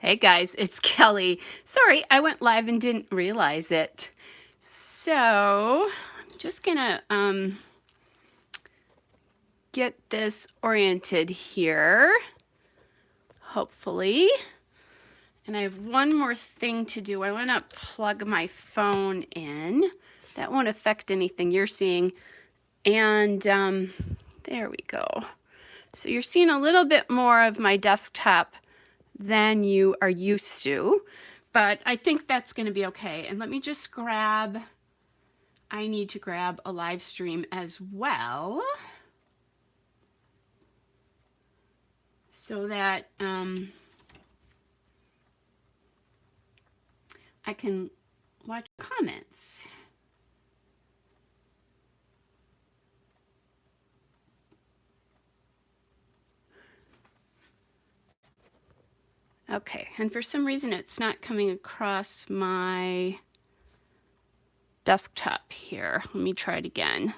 Hey guys, it's Kelly. Sorry, I went live and didn't realize it. So, I'm just gonna get this oriented here, hopefully. And I have one more thing to do. I want to plug my phone in. That won't affect anything you're seeing. And there we go. So you're seeing a little bit more of my desktop than you are used to, but I think that's going to be okay. And let me just grab, I need to grab a live stream as well so that I can watch comments. Okay, and for some reason it's not coming across my desktop here. Let me try it again.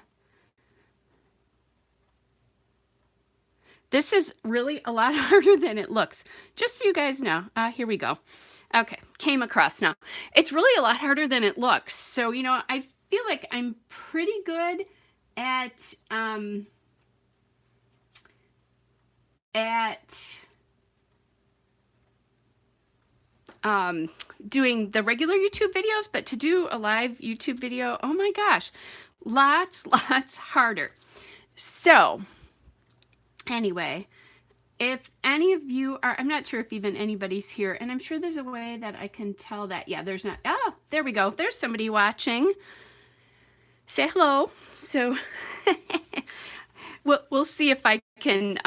This is really a lot harder than it looks, just so you guys know. Here we go. Okay, came across now. It's really a lot harder than it looks. So, you know, I feel like I'm pretty good at doing the regular YouTube videos, but to do a live YouTube video, oh my gosh, lots harder. So anyway, if any of you are, I'm not sure if even anybody's here, and I'm sure there's a way that I can tell that, yeah, there's not, oh, there we go. There's somebody watching. Say hello. So we'll see if I can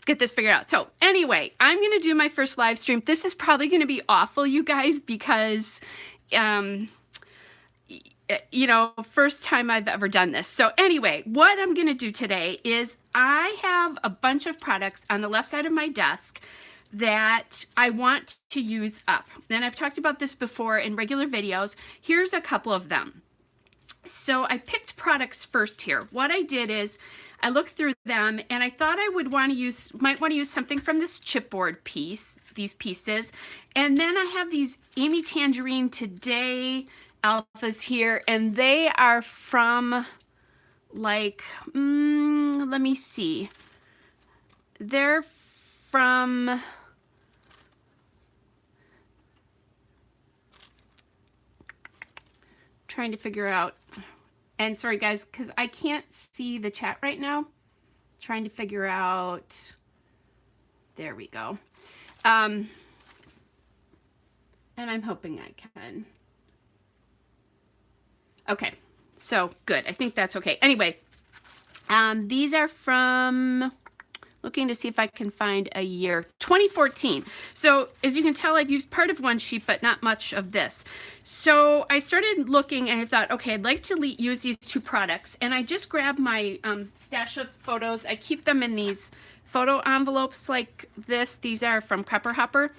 get this figured out. So anyway, I'm going to do my first live stream. This is probably going to be awful, you guys, because, you know, first time I've ever done this. So anyway, what I'm going to do today is I have a bunch of products on the left side of my desk that I want to use up. And I've talked about this before in regular videos. Here's a couple of them. So I picked products first here. What I did is I looked through them and I thought I would want to use, might want to use something from this chipboard piece, these pieces. And then I have these Amy Tangerine Today alphas here, and they are from like, let me see. They're from, trying to figure out, and sorry guys, because I can't see the chat right now. Trying to figure out, there we go. And I'm hoping I can. Okay, so good. I think that's okay. Anyway, these are from, looking to see if I can find a year, 2014. So as you can tell, I've used part of one sheet, but not much of this. So I started looking and I thought, okay, I'd like to use these two products. And I just grabbed my stash of photos. I keep them in these photo envelopes like this. These are from Crepper Hopper.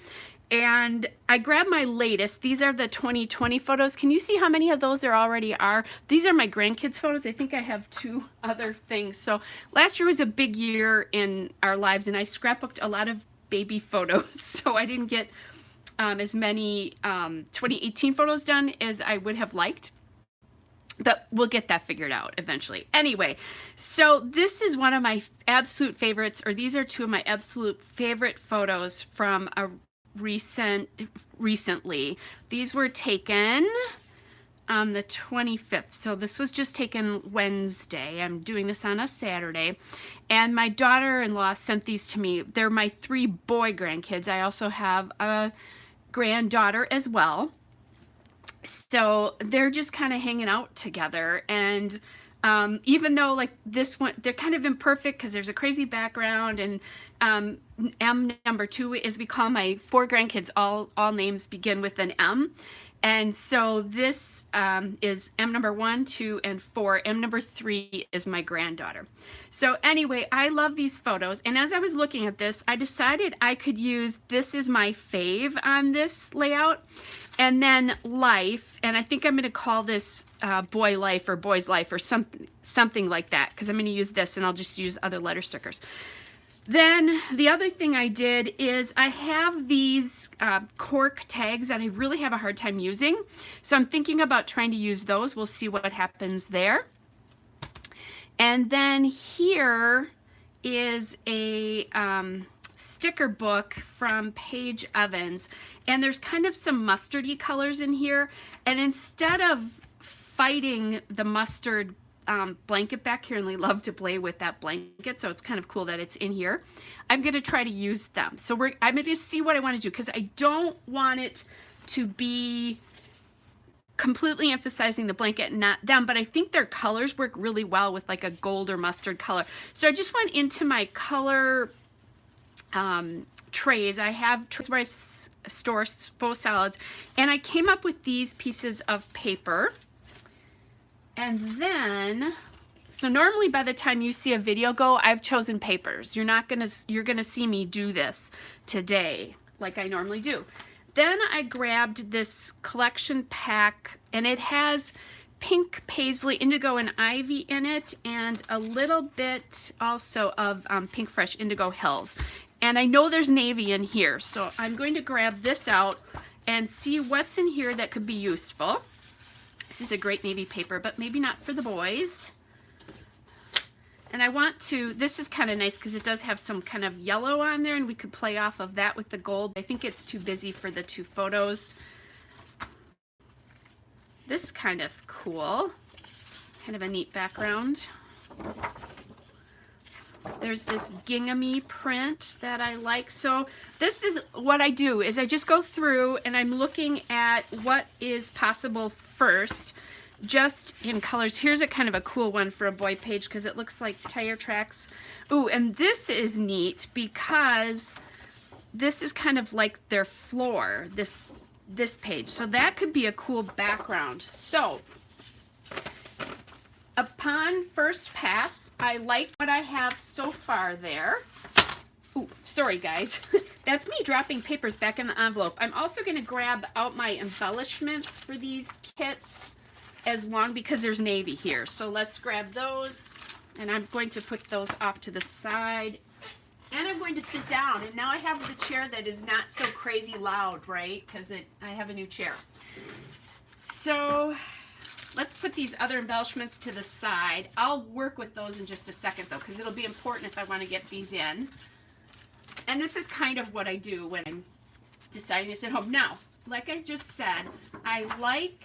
And I grabbed my latest. These are the 2020 photos. Can you see how many of those there already are? These are my grandkids' photos. I think I have two other things. So last year was a big year in our lives, and I scrapbooked a lot of baby photos. So I didn't get as many 2018 photos done as I would have liked. But we'll get that figured out eventually. Anyway, so this is one of my absolute favorites, or these are two of my absolute favorite photos from a recently. These were taken on the 25th. So this was just taken Wednesday. I'm doing this on a Saturday. And my daughter-in-law sent these to me. They're my 3 boy grandkids. I also have a granddaughter as well. So they're just kind of hanging out together. And even though like this one, they're kind of imperfect because there's a crazy background, and M number 2, as we call my 4 grandkids, all names begin with an M. And so this is M number 1, 2, and 4. M number 3 is my granddaughter. So anyway, I love these photos. And as I was looking at this, I decided I could use, this is my fave on this layout. And then life, and I think I'm going to call this boy life or boy's life or something like that, because I'm going to use this and I'll just use other letter stickers. Then the other thing I did is I have these cork tags that I really have a hard time using. So I'm thinking about trying to use those. We'll see what happens there. And then here is a sticker book from Paige Evans. And there's kind of some mustardy colors in here. And instead of fighting the mustard blanket back here, and they love to play with that blanket, so it's kind of cool that it's in here. I'm going to try to use them. So I'm going to see what I want to do, because I don't want it to be completely emphasizing the blanket and not them, but I think their colors work really well with like a gold or mustard color. So I just went into my color trays. I have trays where I store faux solids, and I came up with these pieces of paper. And then, so normally by the time you see a video go, I've chosen papers. You're gonna see me do this today like I normally do. Then I grabbed this collection pack, and it has pink paisley, indigo, and ivy in it, and a little bit also of pink fresh indigo hills. And I know there's navy in here, so I'm going to grab this out and see what's in here that could be useful. This is a great navy paper, but maybe not for the boys. And I want to, this is kind of nice because it does have some kind of yellow on there, and we could play off of that with the gold. I think it's too busy for the two photos. This is kind of cool. Kind of a neat background. There's this gingham-y print that I like. So this is what I do, is I just go through and I'm looking at what is possible first, just in colors. Here's a kind of a cool one for a boy page because it looks like tire tracks. Ooh, and this is neat because this is kind of like their floor, this page. So that could be a cool background. So upon first pass, I like what I have so far there. Ooh, sorry guys. That's me dropping papers back in the envelope. I'm also going to grab out my embellishments for these kits because there's navy here. So let's grab those, and I'm going to put those off to the side. And I'm going to sit down, and now I have the chair that is not so crazy loud, right? Because I have a new chair. So let's put these other embellishments to the side. I'll work with those in just a second though, because it'll be important if I want to get these in. And this is kind of what I do when I'm deciding to sit home. Now, like I just said, I like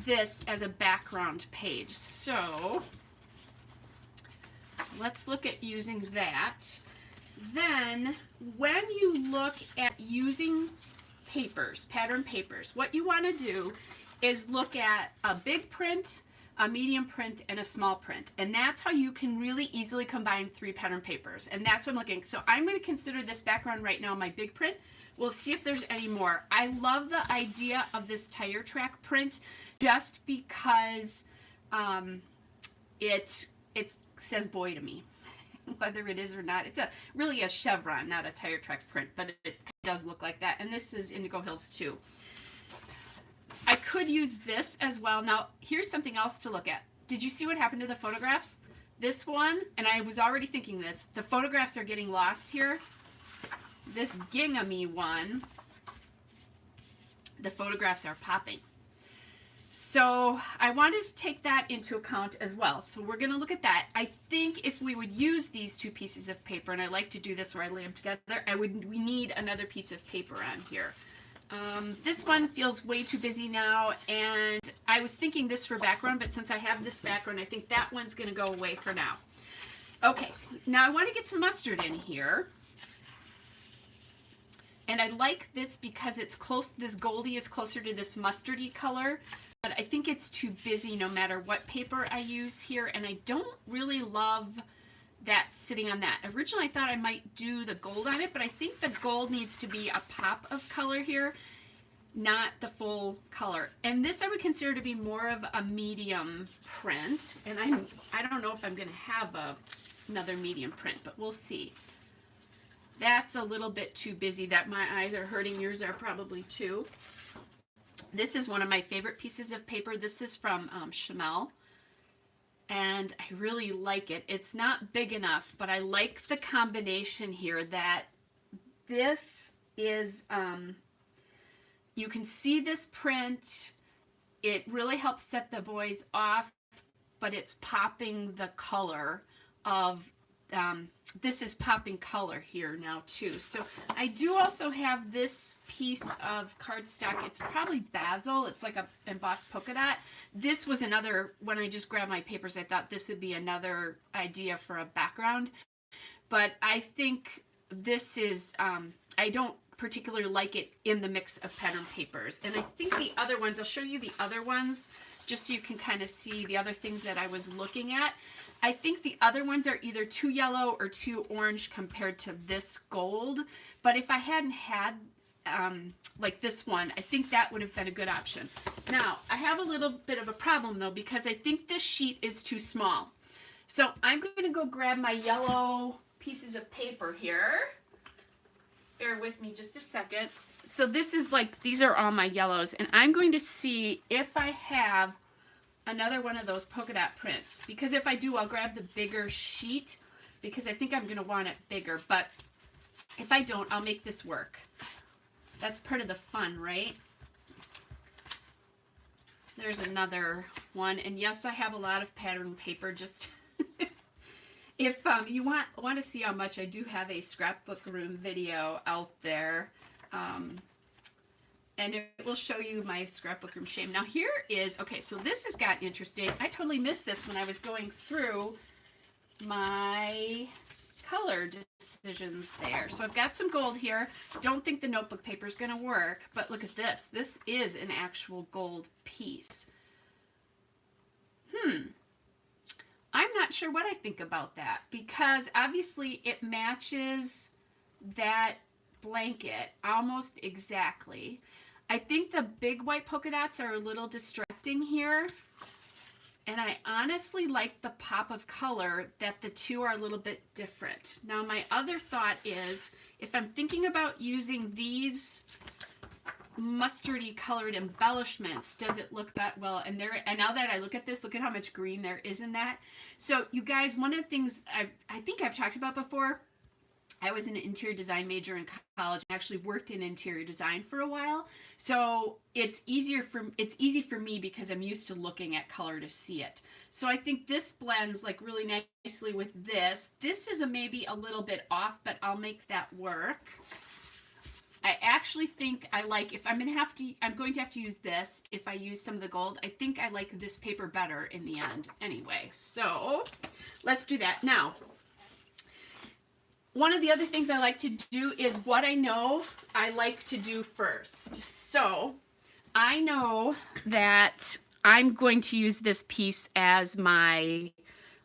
this as a background page. So let's look at using that. Then when you look at using papers, pattern papers, what you want to do is look at a big print, a medium print, and a small print. And that's how you can really easily combine 3 pattern papers. And that's what I'm looking. So I'm going to consider this background right now my big print. We'll see if there's any more. I love the idea of this tire track print just because it says boy to me. Whether it is or not. It's really a chevron, not a tire track print, but it does look like that. And this is Indigo Hills too. I could use this as well. Now, here's something else to look at. Did you see what happened to the photographs? This one, and I was already thinking this, the photographs are getting lost here. This gingham-y one, the photographs are popping. So I want to take that into account as well. So we're going to look at that. I think if we would use these 2 pieces of paper, and I like to do this where I lay them together, we need another piece of paper on here. This one feels way too busy now, and I was thinking this for background, but since I have this background, I think that one's going to go away for now. Okay, now I want to get some mustard in here. And I like this because it's close, this Goldie is closer to this mustardy color, but I think it's too busy no matter what paper I use here, and I don't really love that sitting on that. Originally I thought I might do the gold on it, but I think the gold needs to be a pop of color here, not the full color. And this I would consider to be more of a medium print, and I don't know if I'm going to have another medium print, but we'll see. That's a little bit too busy. That my eyes are hurting. Yours are probably too. This is one of my favorite pieces of paper. This is from Chamel. and I really like it. It's not big enough, but I like the combination here that this is, you can see this print. It really helps set the boys off, but it's popping the color of, this is popping color here now too. So I do also have this piece of cardstock. It's probably basil. It's like a embossed polka dot. This was another, when I just grabbed my papers, I thought this would be another idea for a background. But I think this is, I don't particularly like it in the mix of pattern papers. And I think the other ones, I'll show you the other ones just so you can kind of see the other things that I was looking at. I think the other ones are either too yellow or too orange compared to this gold. But if I hadn't had like this one, I think that would have been a good option. Now, I have a little bit of a problem though, because I think this sheet is too small. So I'm going to go grab my yellow pieces of paper here. Bear with me just a second. So this is like, these are all my yellows, and I'm going to see if I have another one of those polka dot prints, because if I do, I'll grab the bigger sheet, because I think I'm going to want it bigger, but if I don't, I'll make this work. That's part of the fun, right? There's another one, and yes, I have a lot of pattern paper. Just if you want to see how much, I do have a scrapbook room video out there, and it will show you my scrapbook room shame. Now here is, okay, so this has got interesting. I totally missed this when I was going through my color decisions there. So I've got some gold here. Don't think the notebook paper is going to work, but look at this. This is an actual gold piece. I'm not sure what I think about that, because obviously it matches that blanket almost exactly. I think the big white polka dots are a little distracting here, and I honestly like the pop of color that the two are a little bit different. Now my other thought is, if I'm thinking about using these mustardy colored embellishments, does it look that well? And now that I look at this, look at how much green there is in that. So you guys, one of the things I think I've talked about before, I was an interior design major in college and actually worked in interior design for a while. So it's easy for me because I'm used to looking at color to see it. So I think this blends like really nicely with this. This is maybe a little bit off, but I'll make that work. I actually think I like, if I'm going to have to use this, if I use some of the gold, I think I like this paper better in the end anyway. So let's do that. Now, one of the other things I like to do is what I know I like to do first. So I know that I'm going to use this piece as my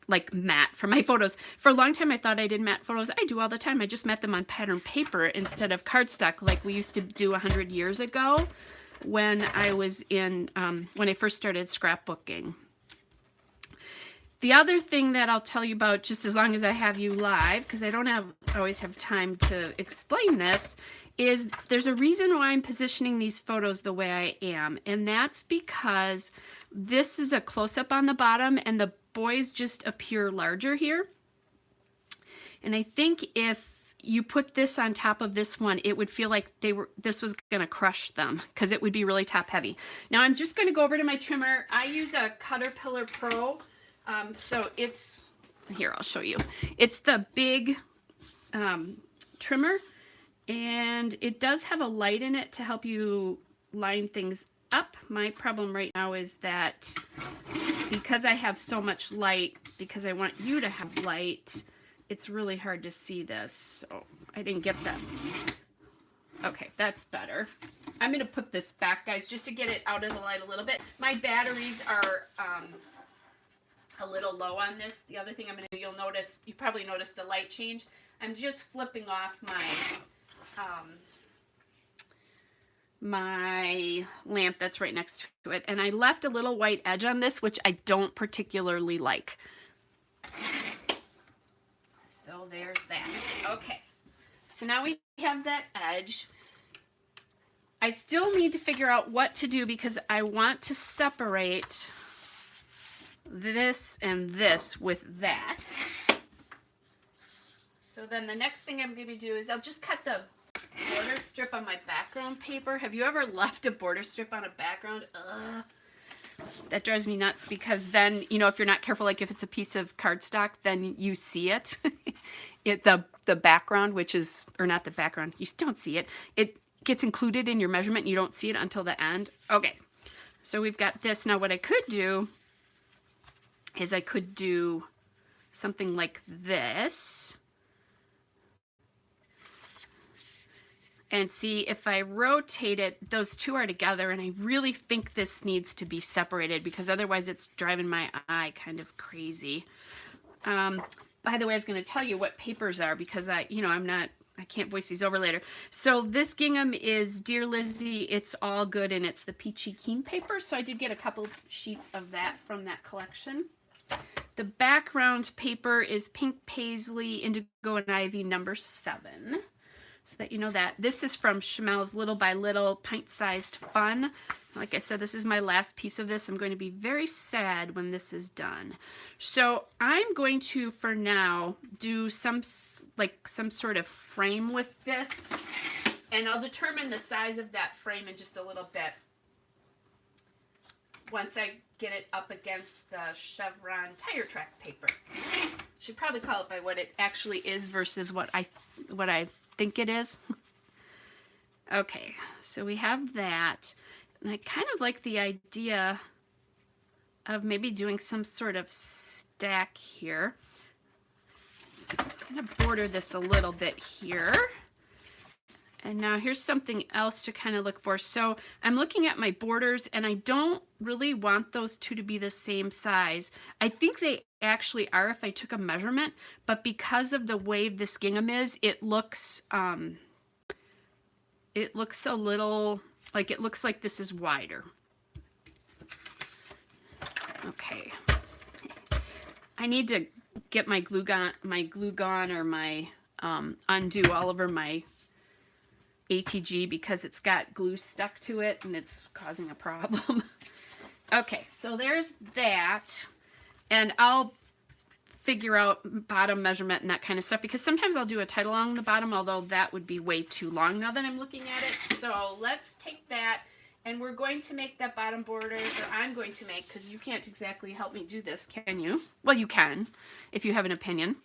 like matte for my photos. For a long time I thought I did matte photos. I do all the time. I just matte them on pattern paper instead of cardstock like we used to do 100 years ago when I was in, when I first started scrapbooking. The other thing that I'll tell you about, just as long as I have you live, because I don't always have time to explain this, is there's a reason why I'm positioning these photos the way I am, and that's because this is a close-up on the bottom and the boys just appear larger here. And I think if you put this on top of this one, it would feel like this was going to crush them because it would be really top heavy. Now I'm just going to go over to my trimmer. I use a Caterpillar Pro. So it's, here, I'll show you. It's the big trimmer, and it does have a light in it to help you line things up. My problem right now is that because I have so much light, because I want you to have light, it's really hard to see this. So I didn't get that. Okay, that's better. I'm going to put this back, guys, just to get it out of the light a little bit. My batteries are a little low on this. The other thing I'm going to do, you'll notice, you probably noticed a light change. I'm just flipping off my lamp that's right next to it, and I left a little white edge on this, which I don't particularly like. So there's that. Okay, so now we have that edge. I still need to figure out what to do because I want to separate this and this with that. So then the next thing I'm going to do is I'll just cut the border strip on my background paper. Have you ever left a border strip on a background? That drives me nuts, because then, you know, if you're not careful, like if it's a piece of cardstock, then you see it. The background, which is, or not the background, you don't see it. It gets included in your measurement and you don't see it until the end. Okay, so we've got this. Now what I could do is I could do something like this. And see, if I rotate it, those two are together, and I really think this needs to be separated, because otherwise it's driving my eye kind of crazy. By the way, I was going to tell you what papers are, because I can't voice these over later. So this gingham is Dear Lizzie, It's All Good, and it's the Peachy Keen paper. So I did get a couple sheets of that from that collection. The background paper is Pink Paisley, Indigo and Ivy number 7. So that you know that. This is from Chamel's Little by Little Pint-Sized Fun. Like I said, this is my last piece of this. I'm going to be very sad when this is done. So I'm going to, for now, do some sort of frame with this. And I'll determine the size of that frame in just a little bit once I get it up against the Chevron tire track paper. Should probably call it by what it actually is versus what I think it is. Okay, so we have that, and I kind of like the idea of maybe doing some sort of stack here. So I'm going to border this a little bit here. And now here's something else to kind of look for. So I'm looking at my borders, and I don't really want those two to be the same size. I think they actually are if I took a measurement, but because of the way this gingham is, it looks a little like, it looks like this is wider. Okay. I need to get my glue gun or my undo all over my ATG, because it's got glue stuck to it and it's causing a problem. Okay, so there's that, and I'll figure out bottom measurement and that kind of stuff, because sometimes I'll do a tight along the bottom, although that would be way too long now that I'm looking at it. So let's take that, and we're going to make that bottom border, or I'm going to make, because you can't exactly help me do this, can you? Well, you can if you have an opinion.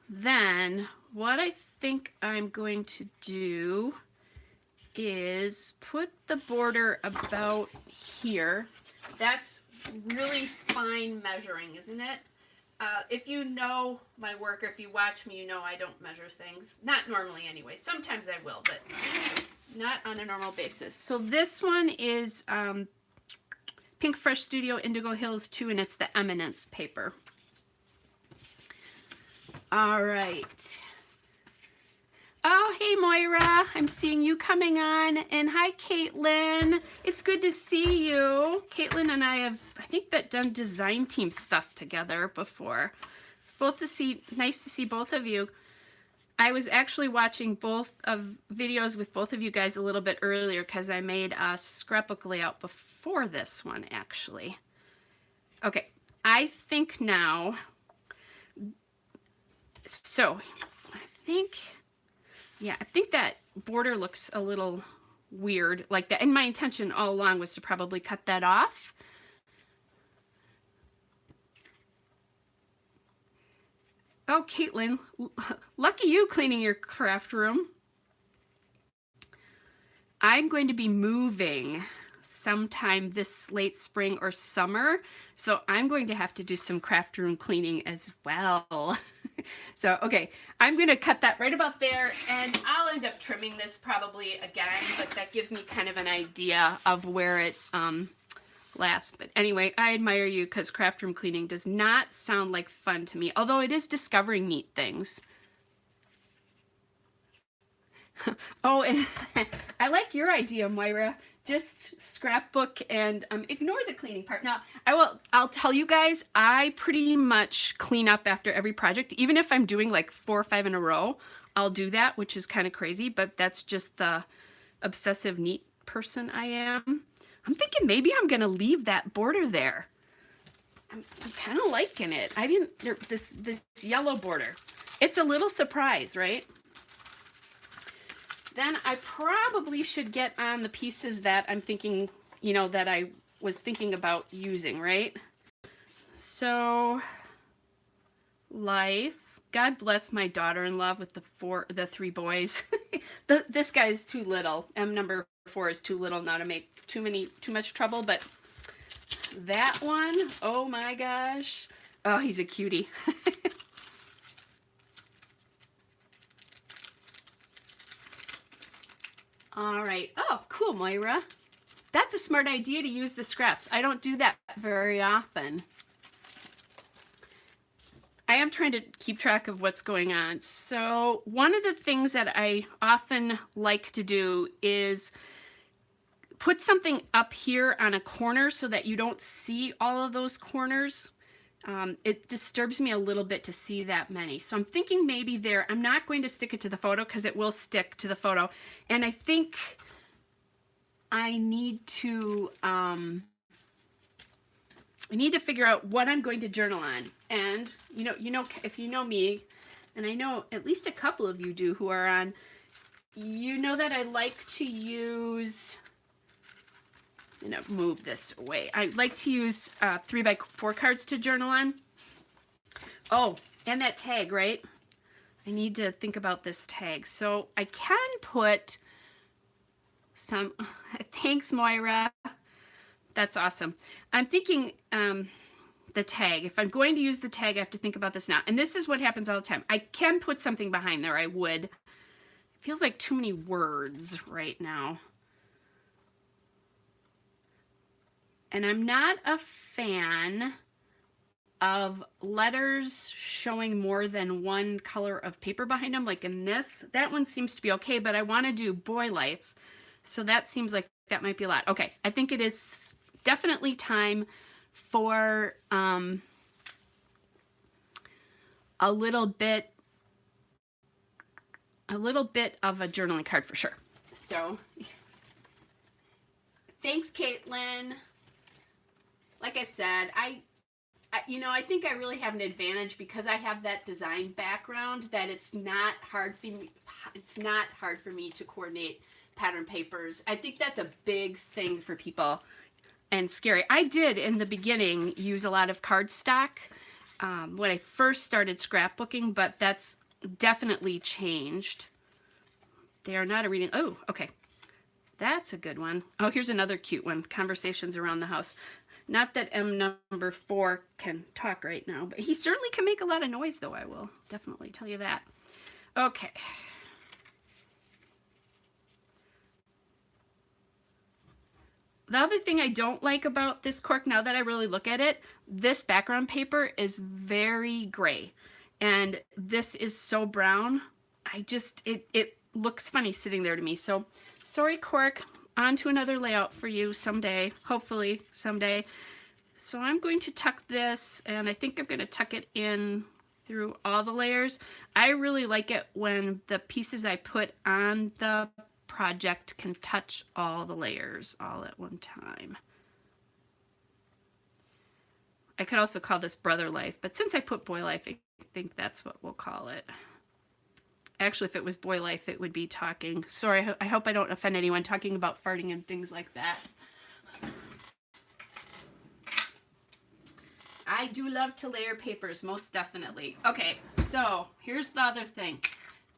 Then what I think I'm going to do is put the border about here. That's really fine measuring, isn't it? If you know my work, or if you watch me, you know I don't measure things. Not normally anyway. Sometimes I will, but not on a normal basis. So this one is Pink Fresh Studio Indigo Hills 2, and it's the Eminence paper. All right. Oh, hey, Moira. I'm seeing you coming on. And hi, Caitlin. It's good to see you. Caitlin and I have, I think, done design team stuff together before. It's nice to see both of you. I was actually watching both of videos with both of you guys a little bit earlier, because I made a scrapbook layout before this one, actually. Okay, I think now, so I think that border looks a little weird like that. And my intention all along was to probably cut that off. Oh, Caitlin, lucky you cleaning your craft room. I'm going to be moving sometime this late spring or summer, so I'm going to have to do some craft room cleaning as well. So, okay, I'm going to cut that right about there, and I'll end up trimming this probably again, but that gives me kind of an idea of where it lasts. But anyway, I admire you, because craft room cleaning does not sound like fun to me, although it is discovering neat things. Oh, and I like your idea, Moira. Just scrapbook and ignore the cleaning part. Now, I'll tell you guys, I pretty much clean up after every project. Even if I'm doing like 4 or 5 in a row, I'll do that, which is kind of crazy, but that's just the obsessive neat person I am. I'm thinking maybe I'm going to leave that border there. I'm kind of liking it. I didn't, this yellow border. It's a little surprise, right? Then I probably should get on the pieces that I'm thinking, you know, that I was thinking about using, right? So, life. God bless my daughter-in-law with the 3 boys. This guy's too little. M number 4 is too little now to make too much trouble, but that one, oh my gosh. Oh, he's a cutie. All right. Oh, cool, Moira. That's a smart idea to use the scraps. I don't do that very often. I am trying to keep track of what's going on. So one of the things that I often like to do is put something up here on a corner so that you don't see all of those corners. It disturbs me a little bit to see that many. So I'm thinking maybe there, I'm not going to stick it to the photo because it will stick to the photo. And I think I need to figure out what I'm going to journal on. And you know, if you know me, and I know at least a couple of you do who are on, you know that I like to use, I'm gonna move this away. I like to use 3x4 cards to journal on. Oh, and that tag, right? I need to think about this tag. So I can put some, thanks Moira. That's awesome. I'm thinking the tag. If I'm going to use the tag, I have to think about this now. And this is what happens all the time. I can put something behind there. I would. It feels like too many words right now. And I'm not a fan of letters showing more than one color of paper behind them. Like in this, that one seems to be okay, but I want to do boy life. So that seems like that might be a lot. Okay, I think it is definitely time for a little bit of a journaling card for sure. So thanks, Caitlin. Like I said, I think I really have an advantage because I have that design background that it's not hard for me to coordinate pattern papers. I think that's a big thing for people and scary. I did in the beginning use a lot of cardstock when I first started scrapbooking, but that's definitely changed. They are not a reading. Oh, okay. That's a good one. Oh, here's another cute one. Conversations around the house. Not that M number 4 can talk right now, but he certainly can make a lot of noise, though. I will definitely tell you that. Okay. The other thing I don't like about this cork, now that I really look at it, this background paper is very gray. And this is so brown. It looks funny sitting there to me. So sorry, cork. On to another layout for you someday, hopefully someday. So I'm going to tuck this, and I think I'm going to tuck it in through all the layers. I really like it when the pieces I put on the project can touch all the layers all at one time. I could also call this brother life, but since I put boy life, I think that's what we'll call it. Actually, if it was boy life, it would be talking. Sorry, I hope I don't offend anyone talking about farting and things like that. I do love to layer papers, most definitely. Okay, so here's the other thing.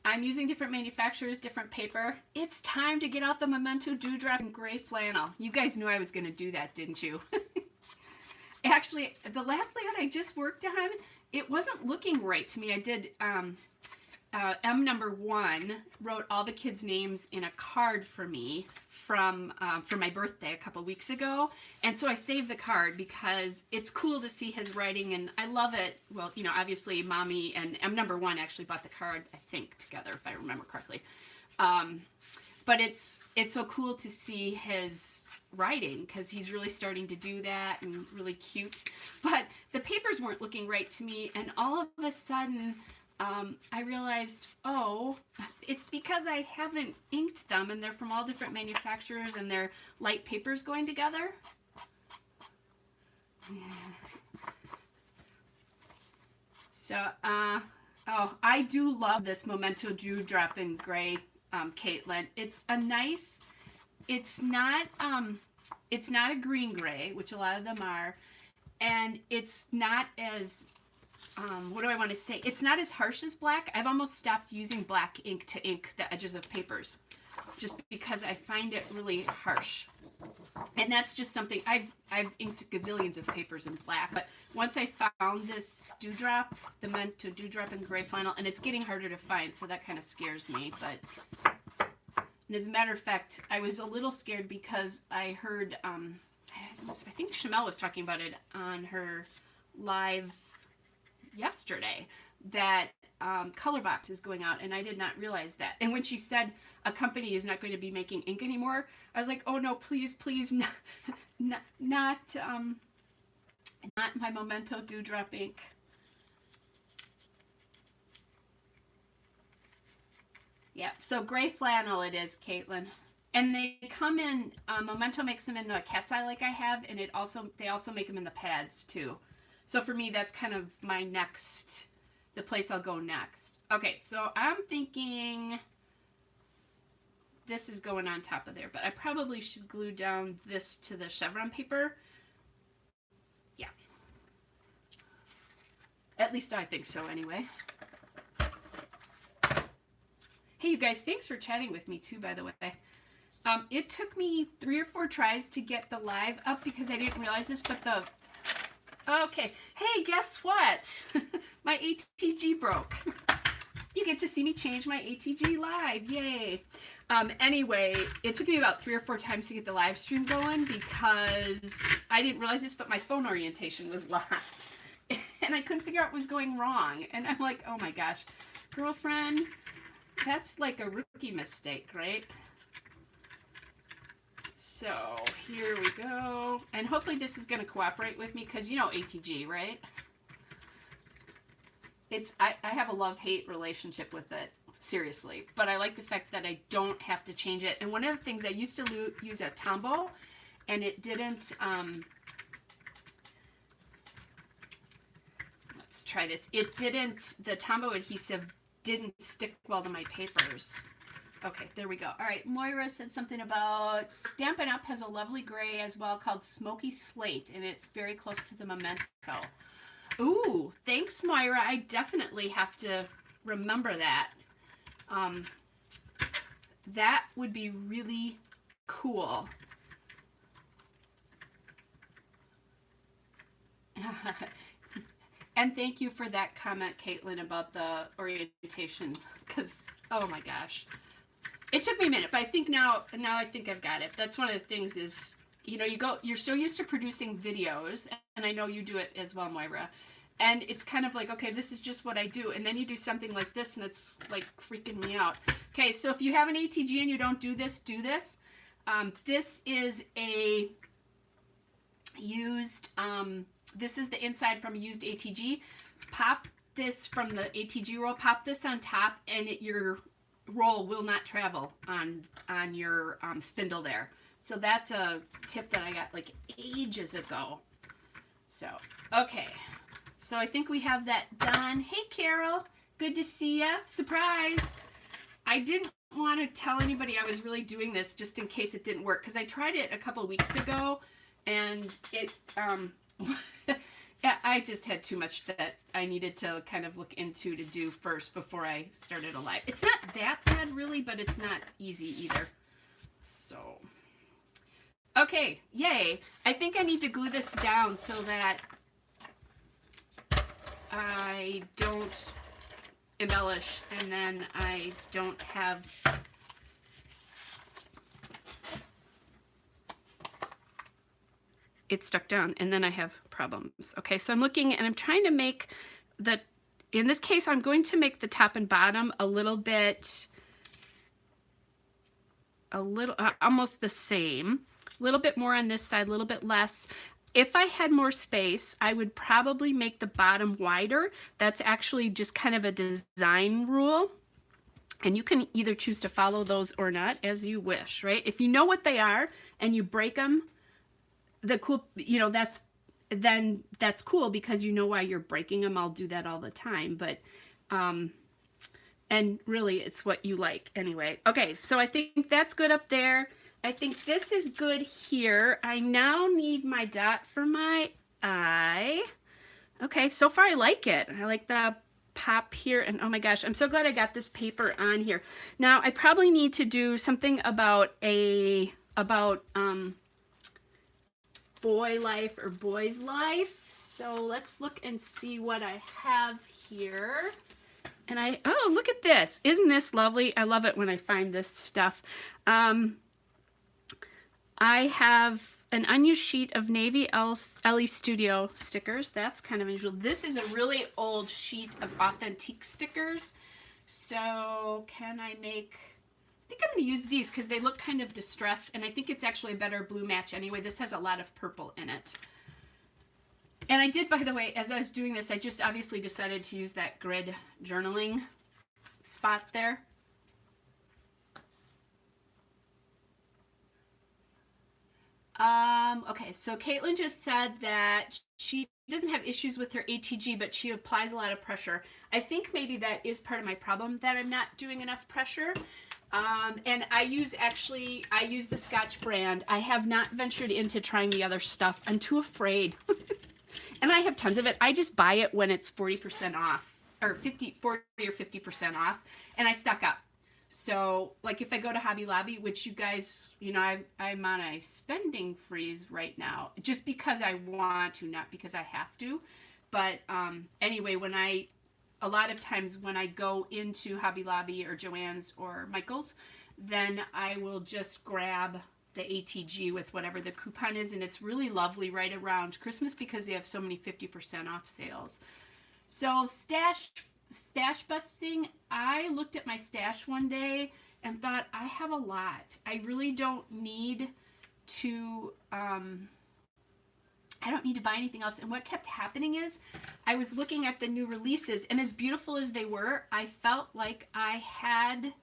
I'm using different manufacturers, different paper. It's time to get out the Memento Dewdrop and gray flannel. You guys knew I was going to do that, didn't you? Actually, the last layout I just worked on, it wasn't looking right to me. I did... M number 1 wrote all the kids' names in a card for me for my birthday a couple weeks ago, and so I saved the card because it's cool to see his writing, and I love it. Well, you know, obviously Mommy and M number 1 actually bought the card, I think, together, if I remember correctly. But it's so cool to see his writing because he's really starting to do that and really cute. But the papers weren't looking right to me, and all of a sudden I realized, oh, it's because I haven't inked them, and they're from all different manufacturers, and they're light papers going together. So, oh, I do love this Memento Dewdrop in Gray, Caitlin. It's a nice, it's not a green gray, which a lot of them are, and it's not as, what do I want to say? It's not as harsh as black. I've almost stopped using black ink to ink the edges of papers, just because I find it really harsh. And that's just something, I've inked gazillions of papers in black, but once I found this dewdrop, the Memento Dewdrop in Gray Flannel, and it's getting harder to find, so that kind of scares me. But, and as a matter of fact, I was a little scared because I heard, I think Shamel was talking about it on her live yesterday, that Colorbox is going out, and I did not realize that. And when she said a company is not going to be making ink anymore, I was like, oh no, please, please, not my Memento Dewdrop ink. Yeah, so Gray Flannel it is, Caitlin. And they come in, Memento makes them in the cat's eye like I have, and they also make them in the pads too. So for me, that's kind of my next, the place I'll go next. Okay, so I'm thinking this is going on top of there, but I probably should glue down this to the chevron paper. Yeah. At least I think so anyway. Hey, you guys, thanks for chatting with me too, by the way. It took me 3 or 4 tries to get the live up because I didn't realize this, but the... Okay. Hey, guess what? My ATG broke. You get to see me change my ATG live. Yay. Anyway, it took me about 3 or 4 times to get the live stream going because I didn't realize this, but my phone orientation was locked. And I couldn't figure out what was going wrong. And I'm like, oh my gosh, girlfriend, that's like a rookie mistake, right? So here we go. And hopefully this is going to cooperate with me because you know ATG, right? I have a love-hate relationship with it, seriously. But I like the fact that I don't have to change it. And one of the things I used to use a Tombow, and it didn't, let's try this. It didn't, the Tombow adhesive didn't stick well to my papers. Okay, there we go. All right, Moira said something about Stampin' Up! Has a lovely gray as well called Smoky Slate, and it's very close to the Memento. Ooh, thanks, Moira. I definitely have to remember that. That would be really cool. And thank you for that comment, Caitlin, about the orientation, because, oh my gosh. It took me a minute, but I think now I think I've got it. That's one of the things is, you know, you're so used to producing videos, and I know you do it as well, Moira. And it's kind of like, okay, this is just what I do. And then you do something like this, and it's like freaking me out. Okay, so if you have an ATG and you don't do this, do this. This is a used, this is the inside from a used ATG. Pop this from the ATG roll, pop this on top, and your roll will not travel on your spindle there. So that's a tip that I got like ages ago. So, okay. So I think we have that done. Hey, Carol. Good to see ya. Surprise. I didn't want to tell anybody I was really doing this just in case it didn't work, because I tried it a couple weeks ago, and it, I just had too much that I needed to kind of look into to do first before I started a live. It's not that bad, really, but it's not easy either. So, okay, yay. I think I need to glue this down so that I don't embellish, and then I don't have it stuck down, and then I have problems. Okay, so I'm looking and I'm trying to make the, in this case, I'm going to make the top and bottom a little bit, almost the same. A little bit more on this side, a little bit less. If I had more space, I would probably make the bottom wider. That's actually just kind of a design rule. And you can either choose to follow those or not as you wish, right? If you know what they are and you break them, the cool, you know, then that's cool because you know why you're breaking them. I'll do that all the time, but and really it's what you like anyway. Okay, so I think that's good up there. I think this is good here. I now need my dot for my eye. Okay, so far I like it. I like the pop here, and oh my gosh, I'm so glad I got this paper on here. Now I probably need to do something about boy life or boy's life. So let's look and see what I have here. And oh, look at this. Isn't this lovely? I love it when I find this stuff. I have an unused sheet of Navy Ellie Studio stickers. That's kind of unusual. This is a really old sheet of authentic stickers. So can I make, I think I'm going to use these because they look kind of distressed, and I think it's actually a better blue match anyway. This has a lot of purple in it. And I did, by the way, as I was doing this, I just obviously decided to use that grid journaling spot there. Okay, so Caitlin just said that she doesn't have issues with her ATG, but she applies a lot of pressure. I think maybe that is part of my problem, that I'm not doing enough pressure. And I use the Scotch brand. I have not ventured into trying the other stuff. I'm too afraid. And I have tons of it. I just buy it when it's 40% off, or 40 or 50% off, and I stock up. So, like if I go to Hobby Lobby, which you guys, you know, I'm on a spending freeze right now, just because I want to, not because I have to. But anyway, a lot of times when I go into Hobby Lobby or Joann's or Michael's, then I will just grab the ATG with whatever the coupon is, and it's really lovely right around Christmas because they have so many 50% off sales. So stash busting, I looked at my stash one day and thought, I have a lot. I really don't need to I don't need to buy anything else. And what kept happening is I was looking at the new releases, and as beautiful as they were, I felt like I had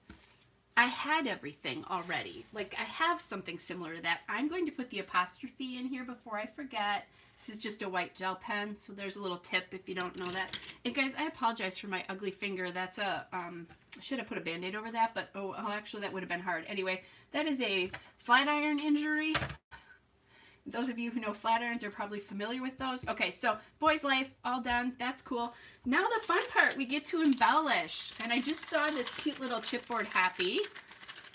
everything already. Like I have something similar to that. I'm going to put the apostrophe in here before I forget. This is just a white gel pen, so there's a little tip if you don't know that. And guys, I apologize for my ugly finger. That's a, I should have put a Band-Aid over that, but oh, actually that would have been hard. Anyway, that is a flat iron injury. Those of you who know flat irons are probably familiar with those. Okay, so boy's life, all done. That's cool. Now the fun part, we get to embellish. And I just saw this cute little chipboard happy.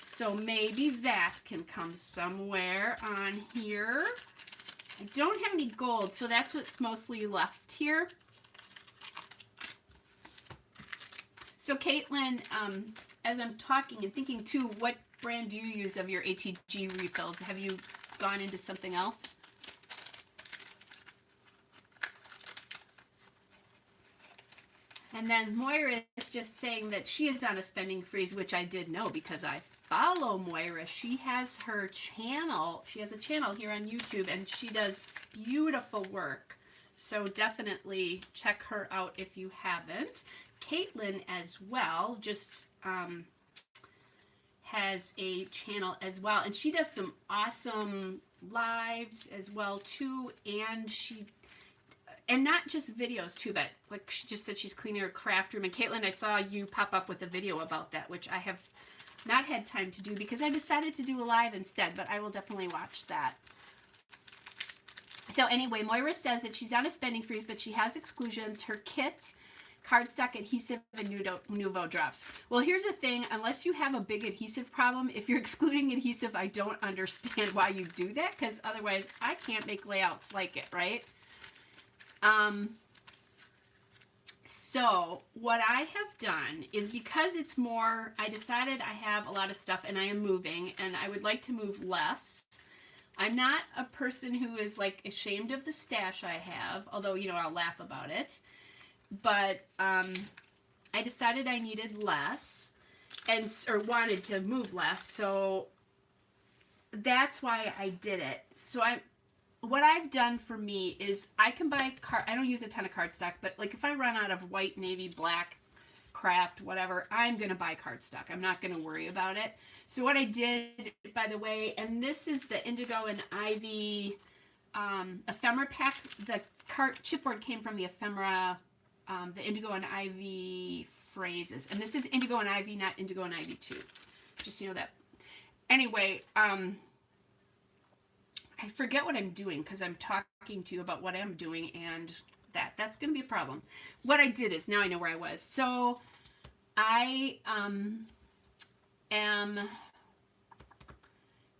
So maybe that can come somewhere on here. I don't have any gold, so that's what's mostly left here. So Caitlin, as I'm talking and thinking too, what brand do you use of your ATG refills? Have you gone into something else? And then Moira is just saying that she is on a spending freeze, which I did know because I follow Moira. She has her channel. She has a channel here on YouTube, and she does beautiful work. So definitely check her out if you haven't. Caitlin as well just has a channel as well, and she does some awesome lives as well too, and not just videos too, but like she just said she's cleaning her craft room. And Caitlin, I saw you pop up with a video about that, which I have not had time to do because I decided to do a live instead, but I will definitely watch that. So anyway, Moira says that she's on a spending freeze, but she has exclusions. Her kit, cardstock, adhesive, and Nuvo drops. Well, here's the thing. Unless you have a big adhesive problem, if you're excluding adhesive, I don't understand why you do that, because otherwise I can't make layouts like it, right? So what I have done is, because it's more, I decided I have a lot of stuff and I am moving and I would like to move less. I'm not a person who is like ashamed of the stash I have, although, you know, I'll laugh about it. But I decided I needed less or wanted to move less. So that's why I did it. So what I've done for me is I can buy I don't use a ton of cardstock, but like if I run out of white, navy, black, craft, whatever, I'm going to buy cardstock. I'm not going to worry about it. So what I did, by the way, and this is the Indigo and Ivy ephemera pack. The chipboard came from the ephemera, the Indigo and Ivy phrases. And this is Indigo and Ivy, not Indigo and Ivy 2. Just so you know that. Anyway, I forget what I'm doing because I'm talking to you about what I'm doing, and that's going to be a problem. What I did is, now I know where I was. So I am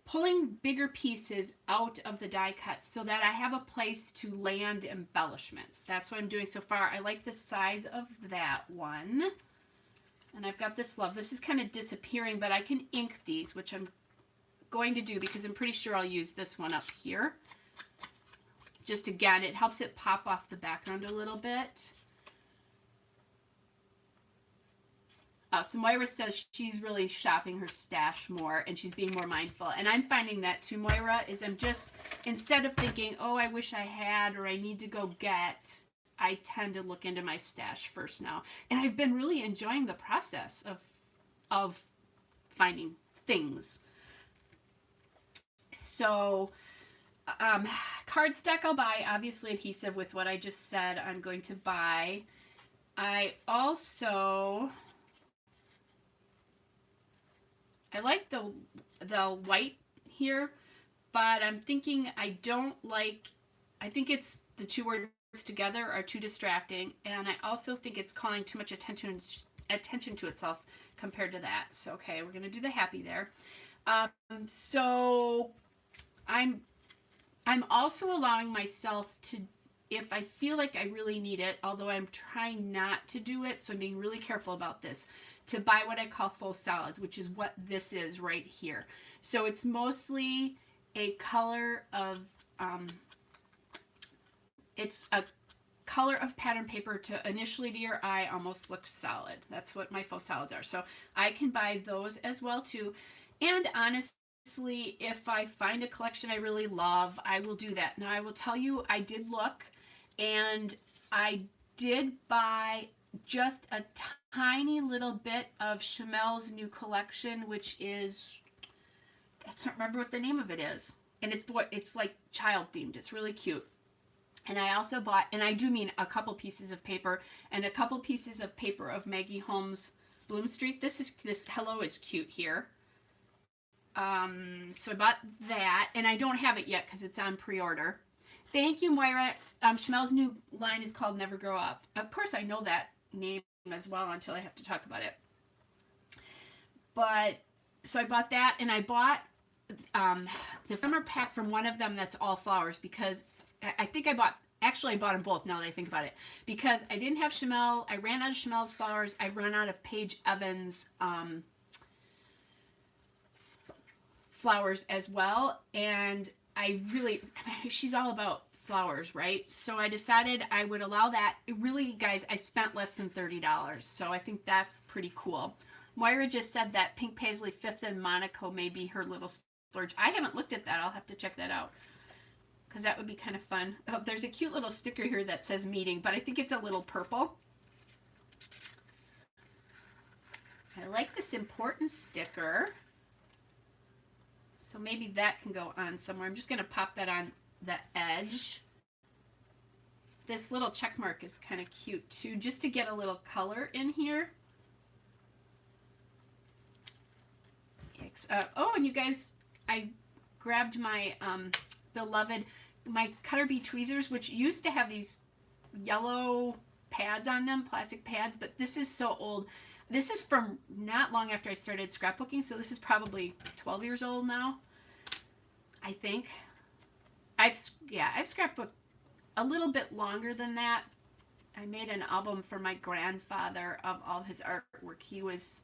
pulling bigger pieces out of the die cut so that I have a place to land embellishments. That's what I'm doing so far. I like the size of that one. And I've got this love. This is kind of disappearing, but I can ink these, which I'm going to do because I'm pretty sure I'll use this one up here. Just again, it helps it pop off the background a little bit. So Moira says she's really shopping her stash more and she's being more mindful. And I'm finding that too, Moira, is I'm just, instead of thinking, oh, I wish I had or I need to go get, I tend to look into my stash first now. And I've been really enjoying the process of finding things. So cardstock I'll buy, obviously adhesive with what I just said I'm going to buy. I like the white here, but I'm thinking I think it's the two words together are too distracting, and I also think it's calling too much attention to itself compared to that. So okay, we're gonna do the happy there. So I'm also allowing myself to, if I feel like I really need it, although I'm trying not to do it, so I'm being really careful about this, to buy what I call faux solids, which is what this is right here. So it's mostly a color of, it's a color of pattern paper to initially to your eye almost looks solid. That's what my faux solids are. So I can buy those as well too. And honestly, if I find a collection I really love, I will do that. Now I will tell you, I did look and I did buy just a tiny little bit of Chamel's new collection, which is, I can't remember what the name of it is. And it's like child themed. It's really cute. And I also bought, and I do mean a couple pieces of paper and a couple pieces of paper of Maggie Holmes Bloom Street. This hello is cute here. So I bought that, and I don't have it yet because it's on pre-order. Thank you, Moira. Chamel's new line is called Never Grow Up. Of course, I know that name as well until I have to talk about it. But, so I bought that, and I bought the ephemera pack from one of them that's all flowers, because I think I bought them both now that I think about it, because I didn't have Chamel. I ran out of Chamel's flowers. I ran out of Paige Evans' flowers as well, and she's all about flowers, right? So I decided I would allow that. It really, guys, I spent less than $30, so I think that's pretty cool. Moira just said that Pink Paisley 5th and Monaco may be her little splurge. I haven't looked at that. I'll have to check that out because that would be kind of fun. Oh, there's a cute little sticker here that says meeting, but I think it's a little purple. I like this important sticker. So maybe that can go on somewhere. I'm just going to pop that on the edge. This little check mark is kind of cute too, just to get a little color in here. Oh, and you guys, I grabbed my beloved, my Cutter Bee tweezers, which used to have these yellow pads on them, plastic pads, but this is so old. This is from not long after I started scrapbooking, so this is probably 12 years old now, I think. I've scrapbooked a little bit longer than that. I made an album for my grandfather of all his artwork. He was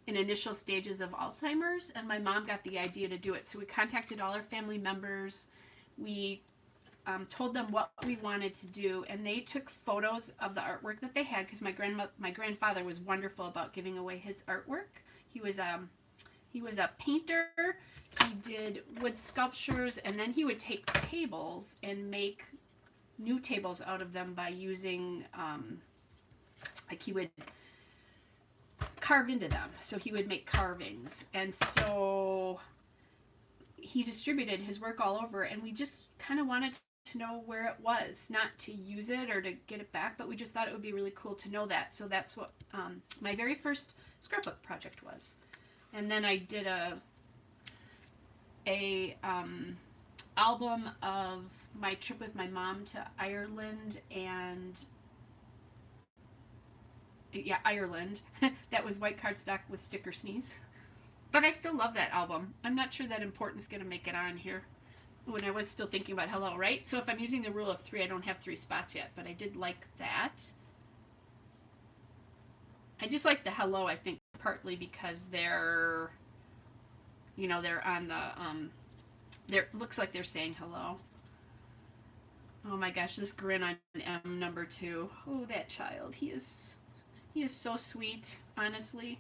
in initial stages of Alzheimer's, and my mom got the idea to do it. So we contacted all our family members. We told them what we wanted to do, and they took photos of the artwork that they had, because my grandfather was wonderful about giving away his artwork. He was a painter. he did wood sculptures, and then he would take tables and make new tables out of them by using, like he would carve into them. So he would make carvings. And so he distributed his work all over, and we just kind of wanted to know where it was, not to use it or to get it back, but we just thought it would be really cool to know that. So that's what my very first scrapbook project was. And then I did a album of my trip with my mom to Ireland, and yeah, Ireland. That was white cardstock with sticker sneeze. But I still love that album. I'm not sure that Important's going to make it on here. When I was still thinking about hello, right? So if I'm using the rule of 3, I don't have 3 spots yet, but I did like that. I just like the hello, I think, partly because they're, you know, they're on the, looks like they're saying hello. Oh my gosh, this grin on M number 2. Oh, that child. He is so sweet, honestly.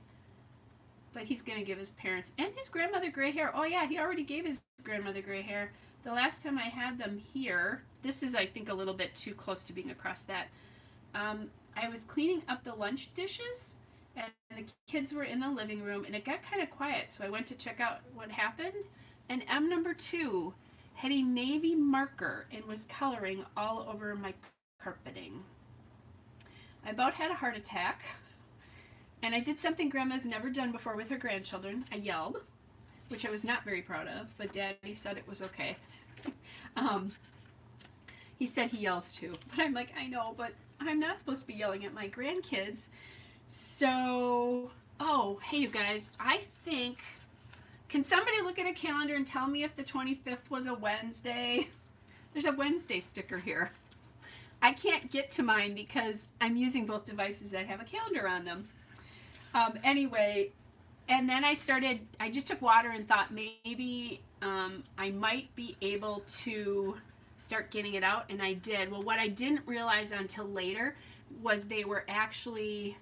But he's going to give his parents and his grandmother gray hair. Oh yeah, he already gave his grandmother gray hair. The last time I had them here, this is, I think, a little bit too close to being across that. I was cleaning up the lunch dishes, and the kids were in the living room, and it got kind of quiet, so I went to check out what happened. And M number 2 had a navy marker and was coloring all over my carpeting. I about had a heart attack, and I did something Grandma's never done before with her grandchildren. I yelled, which I was not very proud of, but Daddy said it was okay. He said he yells too, but I'm like, I know, but I'm not supposed to be yelling at my grandkids. So, oh, hey you guys, I think, can somebody look at a calendar and tell me if the 25th was a Wednesday? There's a Wednesday sticker here. I can't get to mine because I'm using both devices that have a calendar on them. Anyway, and then I just took water and thought maybe I might be able to start getting it out, and I did. Well, what I didn't realize until later was they were actually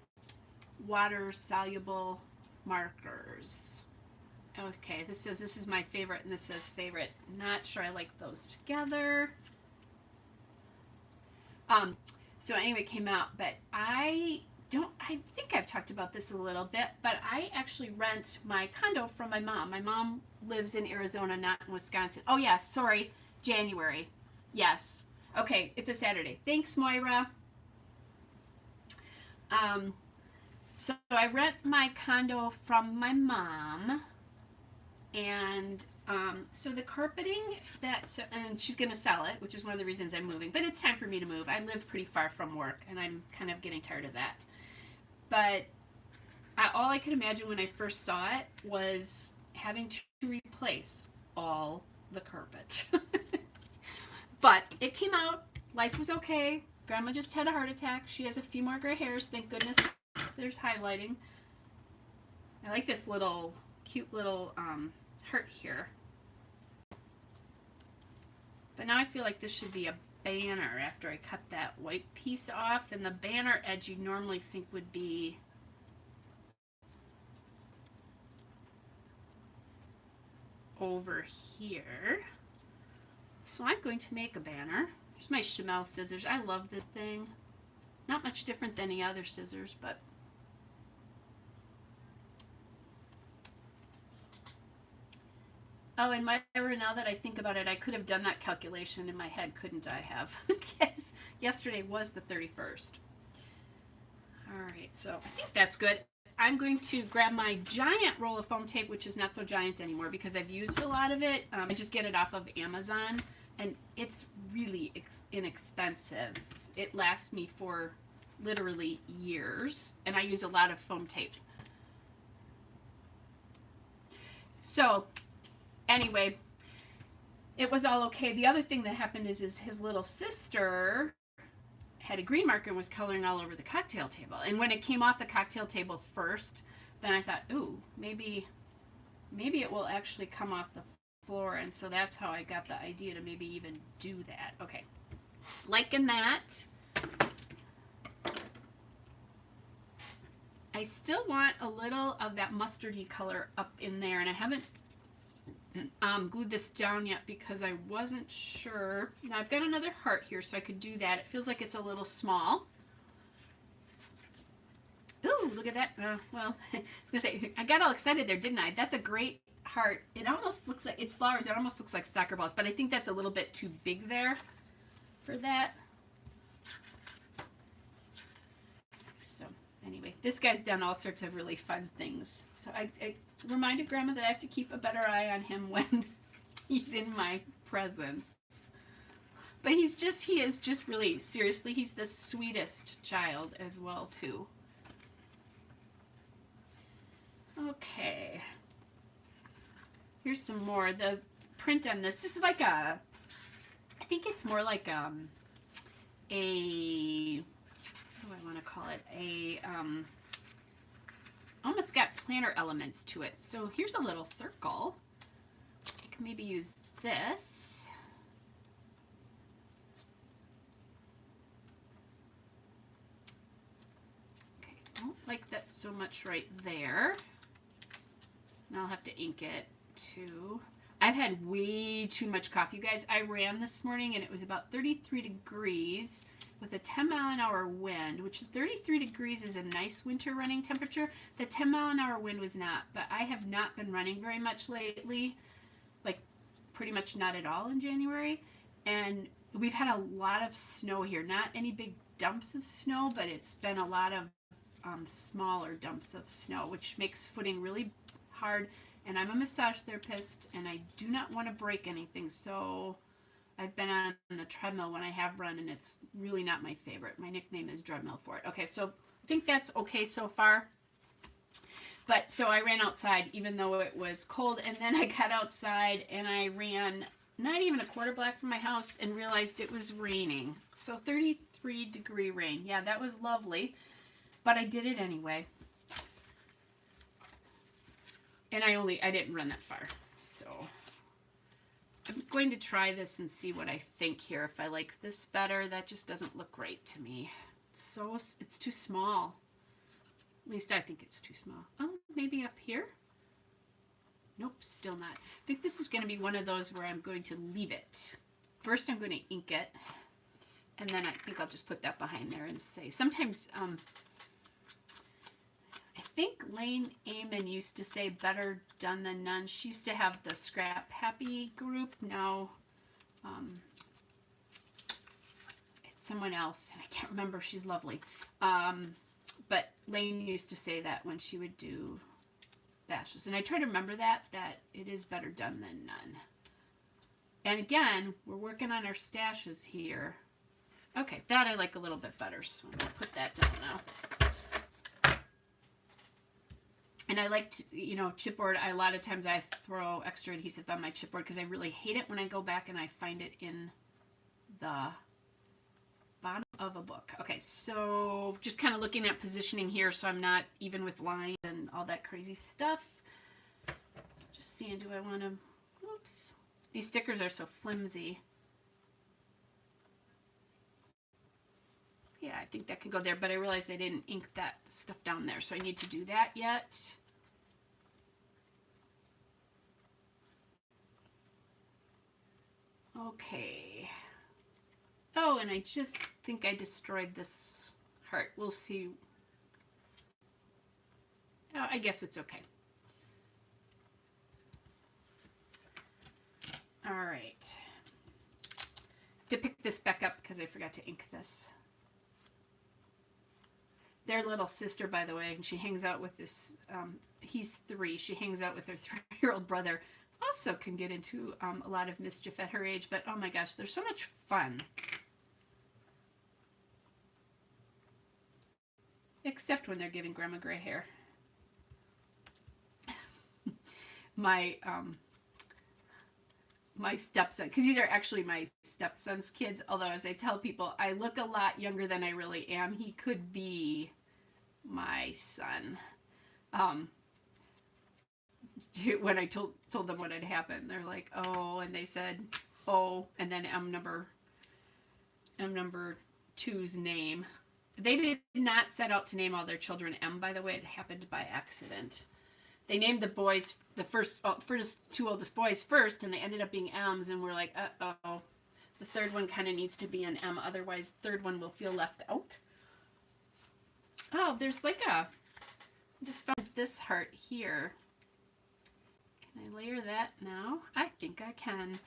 water-soluble markers. Okay, this says this is my favorite, and this says favorite. Not sure I like those together. So anyway, it came out, but I think I've talked about this a little bit, but I actually rent my condo from my mom. My mom lives in Arizona, not in Wisconsin. Oh yeah, sorry, January. Yes. Okay, it's a Saturday. Thanks, Moira. So I rent my condo from my mom, and so the carpeting and she's going to sell it, which is one of the reasons I'm moving, but it's time for me to move. I live pretty far from work, and I'm kind of getting tired of that. But all I could imagine when I first saw it was having to replace all the carpet. But it came out. Life was okay. Grandma just had a heart attack. She has a few more gray hairs. Thank goodness there's highlighting. I like this little, cute little heart here. But now I feel like this should be a banner after I cut that white piece off. And the banner edge you normally think would be over here. So I'm going to make a banner. Here's my Chamel scissors. I love this thing. Not much different than any other scissors, but oh, and Myra, now that I think about it, I could have done that calculation in my head, couldn't I have? Because yesterday was the 31st. All right, so I think that's good. I'm going to grab my giant roll of foam tape, which is not so giant anymore because I've used a lot of it. I just get it off of Amazon, and it's really inexpensive. It lasts me for literally years, and I use a lot of foam tape. So anyway, it was all okay. The other thing that happened is his little sister had a green marker and was coloring all over the cocktail table. And when it came off the cocktail table first, then I thought, ooh, maybe it will actually come off the floor. And so that's how I got the idea to maybe even do that. Okay, liking that. I still want a little of that mustardy color up in there, and I haven't glued this down yet because I wasn't sure. Now I've got another heart here, so I could do that. It feels like it's a little small. Ooh, look at that. Well, I was going to say, I got all excited there, didn't I? That's a great heart. It almost looks like, it's flowers. It almost looks like soccer balls, but I think that's a little bit too big there for that. So anyway, this guy's done all sorts of really fun things. So I reminded Grandma that I have to keep a better eye on him when he's in my presence. But he is just really, seriously, he's the sweetest child as well, too. Okay. Here's some more. The print on this is like a, I think it's more like a, what do I want to call it? It's got planner elements to it. So here's a little circle. I can maybe use this. Okay, I don't like that so much right there. Now I'll have to ink it too. I've had way too much coffee, you guys. I ran this morning and it was about 33 degrees with a 10-mile-an-hour wind, which 33 degrees is a nice winter running temperature. The 10-mile-an-hour wind was not, but I have not been running very much lately, like pretty much not at all in January. And we've had a lot of snow here, not any big dumps of snow, but it's been a lot of smaller dumps of snow, which makes footing really hard. And I'm a massage therapist and I do not want to break anything, so I've been on the treadmill when I have run and it's really not my favorite. My nickname is Dreadmill for it. Okay, so I think that's okay so far. But so I ran outside even though it was cold, and then I got outside and I ran not even a quarter block from my house and realized it was raining. So 33-degree rain. Yeah, that was lovely, but I did it anyway. And I didn't run that far, so I'm going to try this and see what I think here. If I like this better, that just doesn't look right to me. It's too small. At least I think it's too small. Oh, maybe up here? Nope, still not. I think this is going to be one of those where I'm going to leave it. First, I'm going to ink it, and then I think I'll just put that behind there and say, sometimes, I think Lane Amen used to say better done than none. She used to have the Scrap Happy group. Now it's someone else, and I can't remember. She's lovely. But Lane used to say that when she would do bashes. And I try to remember that it is better done than none. And again, we're working on our stashes here. Okay, that I like a little bit better, so I'm going to put that down now. And I like to, chipboard. A lot of times I throw extra adhesive on my chipboard because I really hate it when I go back and I find it in the bottom of a book. Okay, so just kind of looking at positioning here so I'm not even with lines and all that crazy stuff. So just seeing, do I want to, oops. These stickers are so flimsy. Yeah, I think that can go there, but I realized I didn't ink that stuff down there, so I need to do that yet. Okay. Oh, and I just think I destroyed this heart. We'll see. Oh, I guess it's okay. All right. To pick this back up because I forgot to ink this. Their little sister, by the way, and she hangs out with this, he's 3. She hangs out with her 3-year-old brother. Also can get into a lot of mischief at her age, but oh my gosh, they're so much fun. Except when they're giving Grandma gray hair. My stepson, because these are actually my stepson's kids, although as I tell people, I look a lot younger than I really am. He could be my son. When I told them what had happened, they're like, oh, and they said, oh, and then M number 2's name. They did not set out to name all their children M, by the way. It happened by accident. they named the boys, the first two oldest boys first, and they ended up being M's, and we're like, uh-oh, the third one kind of needs to be an M, otherwise third one will feel left out. Oh, there's like I just found this heart here. Can I layer that now? I think I can.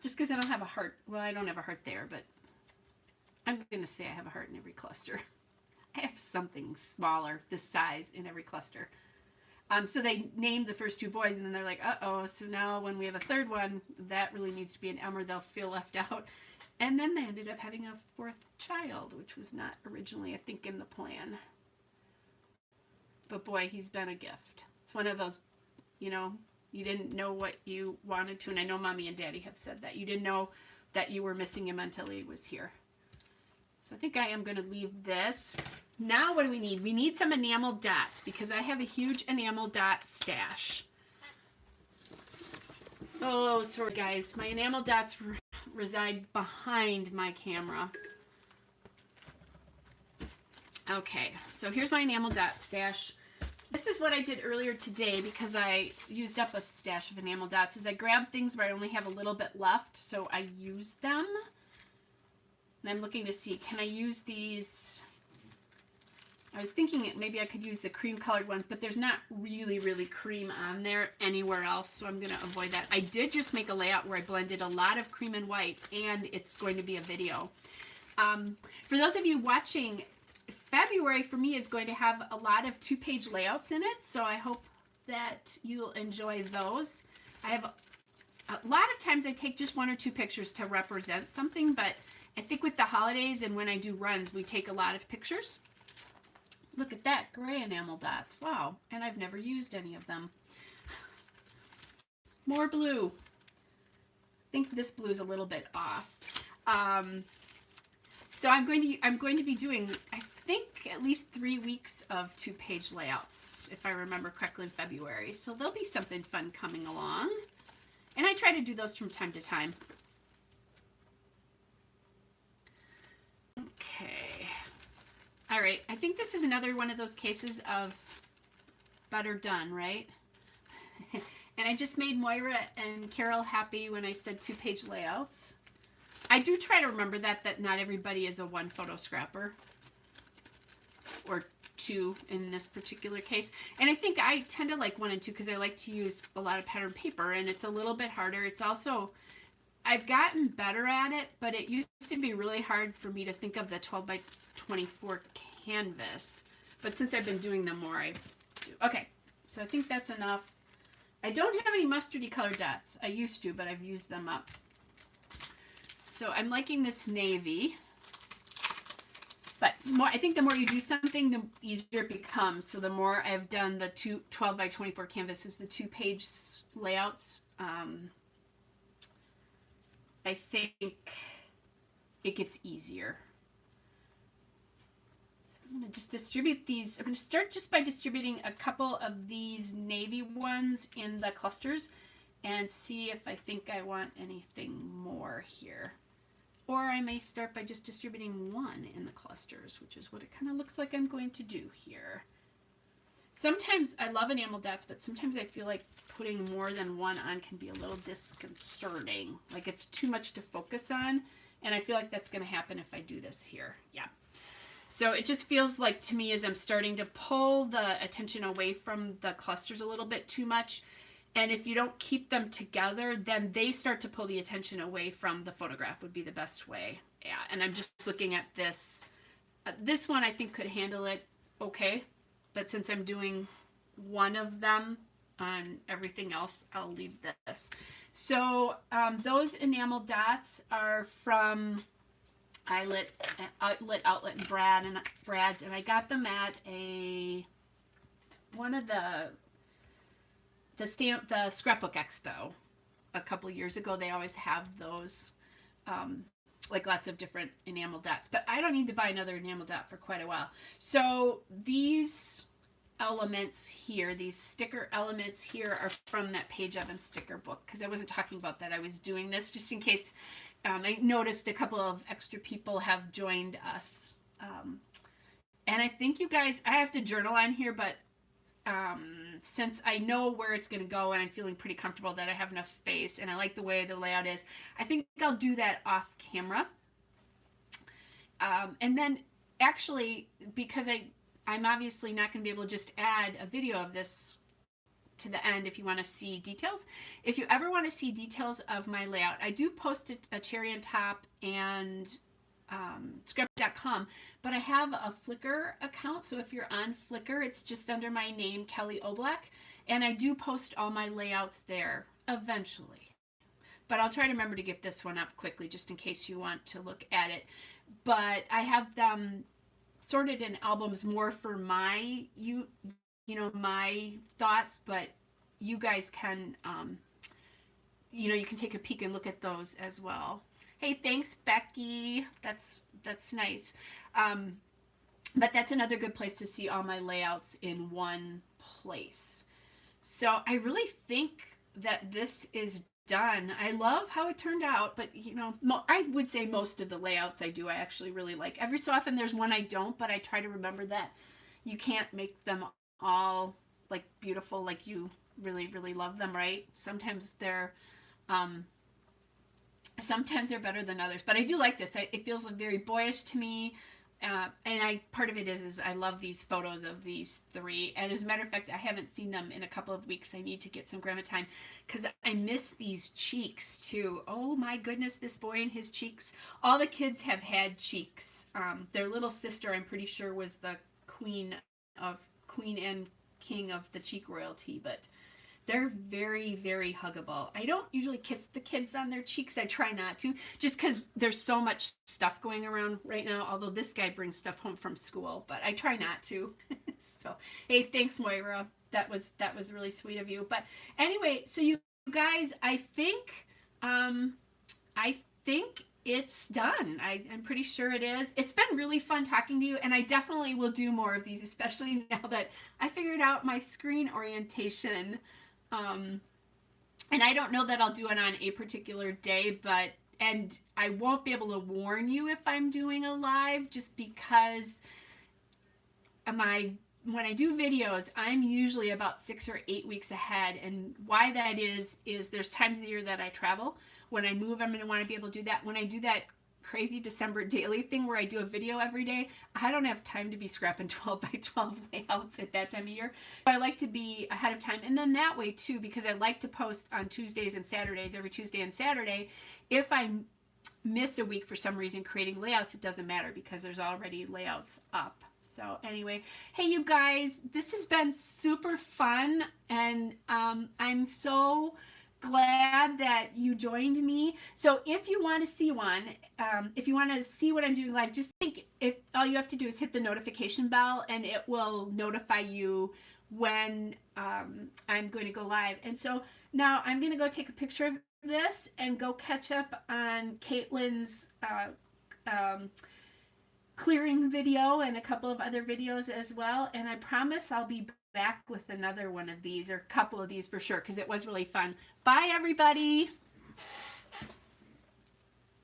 Just because I don't have a heart, well, I don't have a heart there, but I'm going to say I have a heart in every cluster. I have something smaller this size in every cluster. So they named the first two boys, and then they're like, uh-oh, so now when we have a third one, that really needs to be an M or they'll feel left out. And then they ended up having a fourth child, which was not originally, I think, in the plan. But boy, he's been a gift. It's one of those, you know, you didn't know what you wanted to, and I know Mommy and Daddy have said that. You didn't know that you were missing him until he was here. So I think I am going to leave this. Now what do we need? We need some enamel dots because I have a huge enamel dot stash. Oh, sorry guys. My enamel dots reside behind my camera. Okay, so here's my enamel dot stash. This is what I did earlier today because I used up a stash of enamel dots. Is I grabbed things where I only have a little bit left, so I used them. And I'm looking to see, can I use these? I was thinking maybe I could use the cream colored ones, but there's not really cream on there anywhere else, so I'm going to avoid that. I did just make a layout where I blended a lot of cream and white, and it's going to be a video. For those of you watching, February for me is going to have a lot of 2-page layouts in it, so I hope that you'll enjoy those. I have a lot of times I take just 1 or 2 pictures to represent something, but I think with the holidays and when I do runs, we take a lot of pictures. Look at that, gray enamel dots. Wow, and I've never used any of them. More blue. I think this blue is a little bit off. So I'm going to be doing, I think, at least 3 weeks of 2-page layouts, if I remember correctly, in February. So there'll be something fun coming along. And I try to do those from time to time. Okay. All right. I think this is another one of those cases of better done, right? And I just made Moira and Carol happy when I said 2-page layouts. I do try to remember that not everybody is a 1 photo scrapper. Or 2 in this particular case. And I think I tend to like 1 and 2 because I like to use a lot of pattern paper, and it's a little bit harder. It's also, I've gotten better at it, but it used to be really hard for me to think of the 12 by 24 canvas. But since I've been doing them more, I do. Okay, so I think that's enough. I don't have any mustardy colored dots. I used to, but I've used them up. So I'm liking this navy. But I think the more you do something, the easier it becomes. So the more I've done the 12 by 24 canvases, the 2-page layouts, I think it gets easier. So I'm going to just distribute these. I'm going to start just by distributing a couple of these navy ones in the clusters and see if I think I want anything more here. Or I may start by just distributing 1 in the clusters, which is what it kind of looks like I'm going to do here. Sometimes I love enamel dots, but sometimes I feel like putting more than 1 on can be a little disconcerting. Like it's too much to focus on, and I feel like that's going to happen if I do this here. Yeah. So it just feels like to me as I'm starting to pull the attention away from the clusters a little bit too much. And if you don't keep them together, then they start to pull the attention away from the photograph would be the best way. Yeah, and I'm just looking at this. This one I think could handle it okay. But since I'm doing 1 of them on everything else, I'll leave this. So those enamel dots are from Outlet and Brad's. And I got them at one of the Scrapbook Expo a couple years ago. They always have those, like lots of different enamel dots. But I don't need to buy another enamel dot for quite a while. So these elements here, these sticker elements here, are from that Page Oven sticker book. Because I wasn't talking about that. I was doing this just in case. I noticed a couple of extra people have joined us. And I think you guys, I have to journal on here, but since I know where it's going to go and I'm feeling pretty comfortable that I have enough space and I like the way the layout is, I think I'll do that off camera. And then actually, because I'm obviously not going to be able to just add a video of this to the end if you want to see details. If you ever want to see details of my layout, I do post a cherry on top and script.com, but I have a Flickr account. So if you're on Flickr, it's just under my name, Kelly Oblak, and I do post all my layouts there eventually. But I'll try to remember to get this one up quickly just in case you want to look at it. But I have them sorted in albums more for my my thoughts, but you guys can you can take a peek and look at those as well. Hey, thanks, Becky. That's nice. But that's another good place to see all my layouts in one place. So I really think that this is done. I love how it turned out, but I would say most of the layouts I do I actually really like. Every so often there's one I don't, but I try to remember that you can't make them all like beautiful like you really, really love them, right? Sometimes they're better than others, but I do like this. It feels very boyish to me. And part of it is I love these photos of these three. And as a matter of fact, I haven't seen them in a couple of weeks. I need to get some grandma time because I miss these cheeks too. Oh my goodness, this boy and his cheeks. All the kids have had cheeks. Their little sister, I'm pretty sure, was the queen and king of the cheek royalty, but they're very, very huggable. I don't usually kiss the kids on their cheeks. I try not to, just because there's so much stuff going around right now, although this guy brings stuff home from school, but I try not to. So, hey, thanks, Moira. That was really sweet of you. But anyway, so you guys, I think it's done. I'm pretty sure it is. It's been really fun talking to you, and I definitely will do more of these, especially now that I figured out my screen orientation. And I don't know that I'll do it on a particular day, and I won't be able to warn you if I'm doing a live, just because when I do videos, I'm usually about 6 or 8 weeks ahead. And why that is there's times of the year that I travel. When I move, I'm going to want to be able to do that. When I do that crazy December daily thing where I do a video every day, I don't have time to be scrapping 12 by 12 layouts at that time of year. So I like to be ahead of time. And then that way too, because I like to post on Tuesdays and Saturdays, every Tuesday and Saturday. If I miss a week for some reason creating layouts, it doesn't matter because there's already layouts up. So anyway, hey you guys, this has been super fun, and I'm so glad that you joined me. So if you want to see one, if you want to see what I'm doing live, just think, if all you have to do is hit the notification bell and it will notify you when I'm going to go live. And so now I'm going to go take a picture of this and go catch up on Caitlin's clearing video and a couple of other videos as well. And I promise I'll be back with another one of these, or a couple of these for sure, because it was really fun. Bye, everybody.